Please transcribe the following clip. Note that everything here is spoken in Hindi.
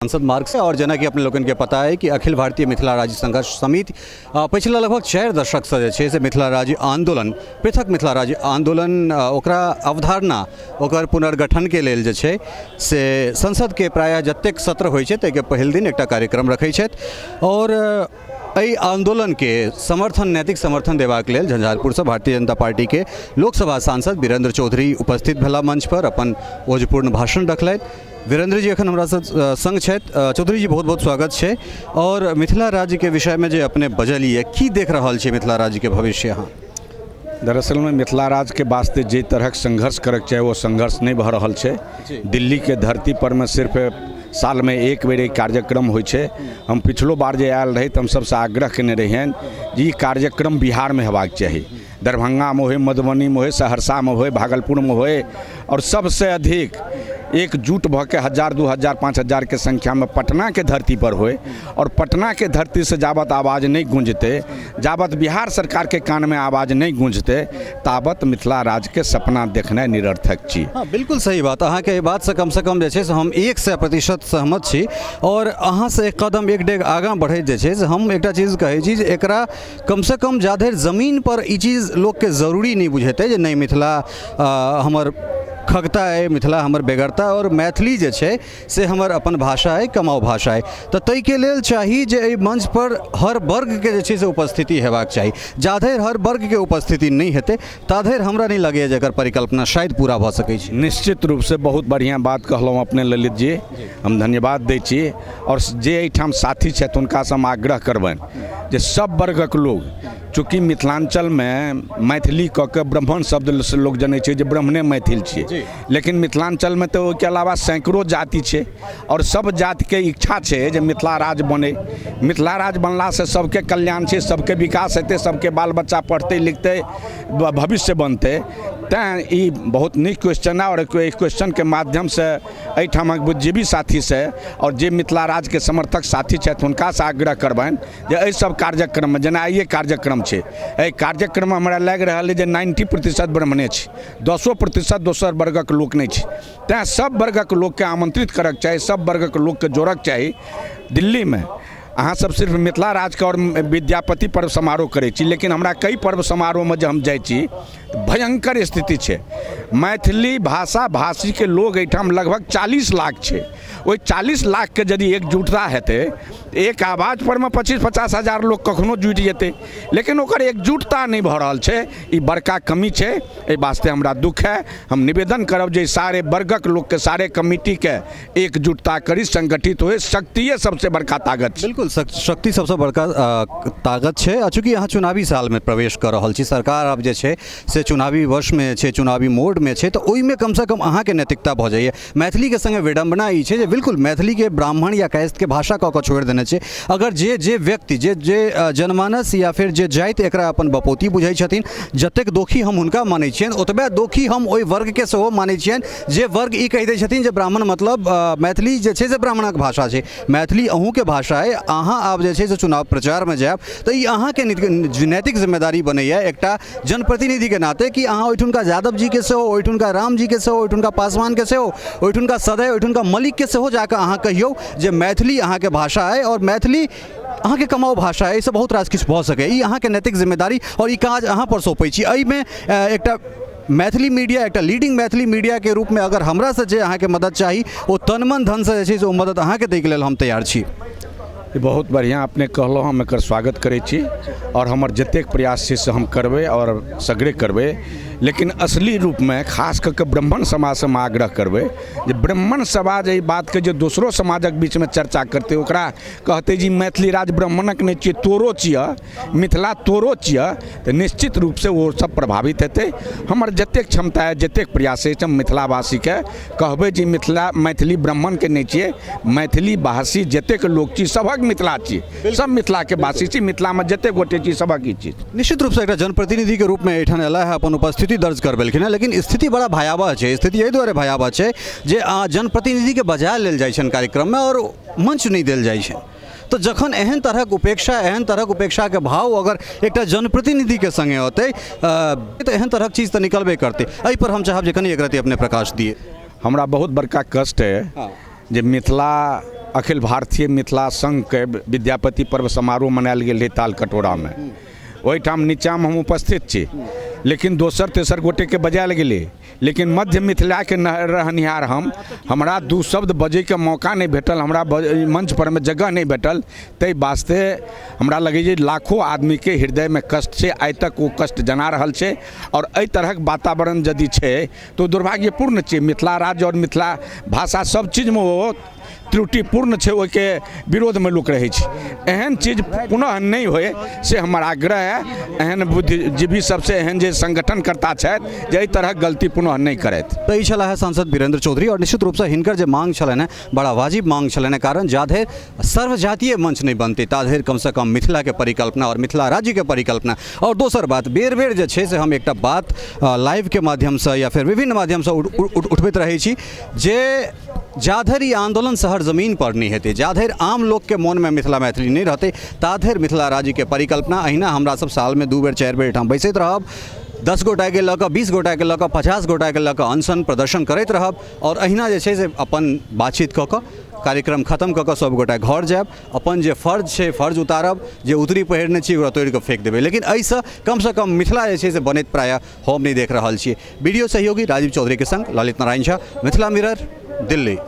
संसद मार्ग से और जना कि अपने लोगन के पता है कि अखिल भारतीय मिथिला राज्य संघर्ष समिति पिछला लगभग 4 दशक से जे से मिथिला राज्य आंदोलन पृथक मिथिला राज्य आंदोलन ओकरा अवधारणा ओकर पुनर्गठन के लेल जे छे से संसद के प्रायः जतेक सत्र होइ छे ताके पहिल दिन एकटा कार्यक्रम रखै छथि और एहि आंदोलन के समर्थन नैतिक समर्थन देबाक लेल झंझारपुर से भारतीय जनता पार्टी के लोकसभा सांसद वीरेंद्र चौधरी उपस्थित भेला मंच पर अपन ओजपूर्ण भाषण रखलथि। वीरेंद्र जी एखन हमरा संग छथि। चौधरी जी बहुत बहुत स्वागत है। और मिथिला राज्य के विषय में जे अपने बजलिए की देख रहल छै मिथिला राज्य के भविष्य यहाँ? दरअसल में मिथिला राज्य के वास्ते जे तरह संघर्ष करक चाहे वो संघर्ष नहीं भ रहल छै। दिल्ली के धरती पर में सिर्फ साल में एक बेर कार्यक्रम होइ छै। हम पिछलो बार जे आयल रही तो हम सबसे आग्रह केने रहियन जे कार्यक्रम बिहार में हेबाक चाही। दरभंगा में होए, मधुबनी में होए, सहरसा में होए, भागलपुर में होए और सबसे अधिक एकजुट भ के 1000, 2000, 5000 के संख्या में पटना के धरती पर होए। और पटना के धरती से जावत आवाज़ नहीं गूंजते, जावत बिहार सरकार के कान में आवाज़ नहीं गूंजते, तावत मिथिला राज्य के सपना देखना निरर्थक छी। हाँ, बिल्कुल सही बात। अहाँ के बात से कम जे छै से हम 100% सहमत छी। और अहाँ से एक कदम एक डेग आगाँ बढ़ैत जे छै से हम एकटा चीज कहै छी जे एकरा कम से कम जाधरि जमीन पर ई चीज लोग के जरूरी नहीं बुझेतै जे नहीं मिथिला हमर खगता है, मिथिला हमर बेगरता और मैथिली जे छै से हमर अपन भाषा है, कमाओ भाषा है। तो तै के लेल चाही जे एहि मंच पर हर वर्ग के जे छै से उपस्थिति हेबाक चाही। जाधरि हर वर्ग के उपस्थिति नहीं हेतै ताधरि हमरा नहीं लगैए जे एकर परिकल्पना शायद पूरा भ सकै छै। निश्चित रूप से बहुत बढ़िया बात कहलहुँ अपने ललित जी, हम धन्यवाद दै छी। और जे एहिठाम साथी छथि हुनका से हम आग्रह करबनि जे सब वर्गक लोग, चूँकि मिथिलांचल में मैथिली कऽ के ब्राह्मण शब्द से लोग जनै छै जे ब्राह्मणे मैथिल छियै, लेकिन मिथिलांचल में तो ओहिके अलावा सैकड़ों जाति छै और सब जाति के इच्छा छै जे मिथिला राज्य बने। मिथिला राज्य बनला से सबके कल्याण छै, सबके विकास हेतै, सबके बाल बच्चा पढ़तै लिखतै, भविष्य बनतै। तैं ई बहुत नीक क्वेश्चन है। और क्वेश्चन के माध्यम से एहिठामक बुद्धिजीवी साथी से और जे मिथिला राज्य के समर्थक साथी छथि हुनका से आग्रह करबनि जे एहि सब कार्यक्रम में, जेना आइए कार्यक्रम छै, एहि कार्यक्रम में हमरा लागि रहल है जे 90% ब्राह्मणे छै, 10% दोसर वर्गक लोक नहीं छै। तैं सब वर्गक लोक के आमंत्रित करक चाही, सब वर्गक लोक के जोड़क चाही। दिल्ली में अहाँ सब सिर्फ मिथिला राज्य के और विद्यापति पर्व समारोह करै छी, लेकिन हमरा कई पर्व समारोह में जब हम जाइ छी भयंकर स्थिति छै। मैथिली भाषा भाषी के लोग एहिठाम लगभग 40 लाख छै। ओहि 40 लाख के यदि एकजुटता हेतै, एक आवाज पर में 25-50 हजार लोग कखनो जुटि जेतै, लेकिन ओकर एकजुटता नहीं भऽ रहल छै। ई बड़का कमी छै। एहि वास्ते हमरा दुख है। हम निवेदन करब जे सारे वर्गक लोग के, सारे कमिटी के एकजुटता करी, संगठित हुए। शक्तिये सबसे बड़का ताकत छै। बिल्कुल शक्ति सबसे बड़का ताकत है। चूँकि यहाँ चुनावी साल में प्रवेश कर रहल छी, सरकार अब जे छै से चुनावी वर्ष में छै, चुनावी मोड में छै, तो ओहिमे कम से कम अहाँ के नैतिकता भऽ जाइए। मैथिली के संगे विडम्बना ई छै जे बिल्कुल मैथिली के ब्राह्मण या कायस्थ के भाषा कऽ छोड़ देने छै। अगर जे व्यक्ति जे जनमानस या फिर जे जाति एकरा अपन बपौती बुझै छथिन, जतेक दोखी हम हुनका मानै छियनि ओतबे दोखी हम ओहि वर्ग के सेहो मानै छियनि जे वर्ग ई कहि दै छथिन जे ब्राह्मण मतलब मैथिली जे छै से ब्राह्मणक भाषा छै। मैथिली अहूँ के भाषा है। अहाँ आब जे छै से चुनाव प्रचार में जायब तो ई अहाँ के नैतिक जिम्मेदारी बनैया एकटा जनप्रतिनिधि के नाते कि अहाँ ओहिठुनका यादव जी के सेहो, ओहिठुनका राम जी के सेहो, ओहिठुनका पासवान के सेहो, ओहिठुनका सदै, ओहिठुनका मलिक के सेहो जाकर अहाँ कहियो जे मैथिली अहाँ के भाषा है और मैथिली अहाँ के कमाओ भाषा है। इससे बहुत रास किछु भऽ सकै। ई अहाँ के नैतिक जिम्मेदारी और ई काज अहाँ पर सौंपै छी। एहिमे एकटा मैथिली मीडिया, एकटा लीडिंग मैथिली मीडिया के रूप में अगर हमरा से जे अहाँ के मदद चाही ओ तन मन धन से जे छै से ओ मदद अहाँ के दै के लेल हम तैयार छी। बहुत बढ़िया अपने कहलो, हम एकर स्वागत करै छी और हमर जतेक प्रयास छै से हम करबै और सगरे करबै। लेकिन असली रूप में खास करके ब्राह्मण समाज से हम आग्रह करबै जे ब्राह्मण समाज एहि बात के जो दोसरो समाजक बीच में चर्चा करते, ओकरा कहते जी मैथिली राज्य ब्राह्मणक नहीं छियै, तोरो छियै, मिथिला तोरो छियै, तो निश्चित रूप से वो सब प्रभावित हेतै। हमर जतेक क्षमता है, जतेक प्रयास है, हम मिथिलावासी के कहबै जी मैथिली ब्राह्मण के नहीं छियै, मैथिली भाषी जतेक लोग छी सबक मिथिला छी, सब मिथिला के वासी छी, मिथिला में जते गोटे छी सबक ई चीज। निश्चित रूप से एक जनप्रतिनिधि के रूप में एठान एला है, अपन उपस्थिति दर्ज करबेलखिन है। लेकिन स्थिति बड़ा भयावह है। स्थिति एहि दुआरे भयावह है जे जनप्रतिनिधि के बजाय लेल जाइ छन कार्यक्रम में और मंच नहीं देल जाइ छन। तो जखन एहन तरहक उपेक्षा के भाव अगर एक जनप्रतिनिधि के संगे होते तो एहन तरहक चीज तो निकलबे करते। एहि पर हम चाहब जे कनी एक रति अपने प्रकाश दिए। हमरा बहुत बड़का कष्ट है जे मिथिला अखिल भारतीय मिथिला संघ के विद्यापति पर्व समारोह मनायल गेल रहे ताल कटोरा में, ओहिठाम नीचाँमे हम उपस्थित छी, लेकिन दोसर तेसर गोटे के बजायल गेलै, लेकिन मध्य मिथिला के रहनिहार हमरा दू शब्द बजै के मौका नहीं भेटल, हमरा मंच पर में जगह नहीं भेटल। ताहि वास्ते हमरा लगे जे लाखों आदमी के हृदय में कष्ट छै, आइ तक वो कष्ट जना रहल छै, और एहि तरहक वातावरण यदि छै तो दुर्भाग्यपूर्ण छै। मिथिला राज्य और मिथिला भाषा सब चीज में वो त्रुटिपूर्ण छै, ओहिके विरोध में लोक रहै छै। एहन चीज पुनः नहीं होए से हमर आग्रह है। एहन बुद्धिजीवी सबसे एहन जे संगठनकर्ता छथि जे एहि तरह गलती पुनः नहीं करथि। तो ई छला है सांसद वीरेंद्र चौधरी, और निश्चित रूप से हिनकर जे मांग छलन है बड़ा वाजिब मांग छलन है, कारण जाधेर सर्वजातीय मंच नहीं बनते ताधेर कम से कम मिथिला के परिकल्पना और मिथिला राज्य के परिकल्पना। और दोसर बात बेर बेर जे छै से हम एकटा बात लाइव के माध्यम से या फिर विभिन्न माध्यम से उठबैत रहै छी जे जाधर ई आंदोलन शहर जमीन पर नहीं हेतै, जाधर आम लोग के मन में मिथिला मैथिली नहीं रहते, ताधर मिथिला राज्य के परिकल्पना अहिना हमरा सब साल में 2 बेर 4 बेर ठाम बैसैत रहब, 10 गोटा के लऽ कऽ 20 गोटा के लऽ कऽ 50 गोटा के लऽ कऽ अनशन प्रदर्शन करैत रहब, और अहिना जे छै से अपन बातचीत कऽ कऽ कार्यक्रम खत्म कऽ कऽ सब गोटा घर जायब, अपन जे फर्ज छै फर्ज उतारब, जे उतरी पहिरने छी ओकरा तोड़ि कऽ फेंक देबै। लेकिन एहिसँ कम से कम मिथिला जे छै से बनैत प्रायः हम नहीं देख रहल छियै। वीडियो सहयोगी राजीव चौधरी के संग ललित नारायण झा, मिथिला मिरर, दिल्ली।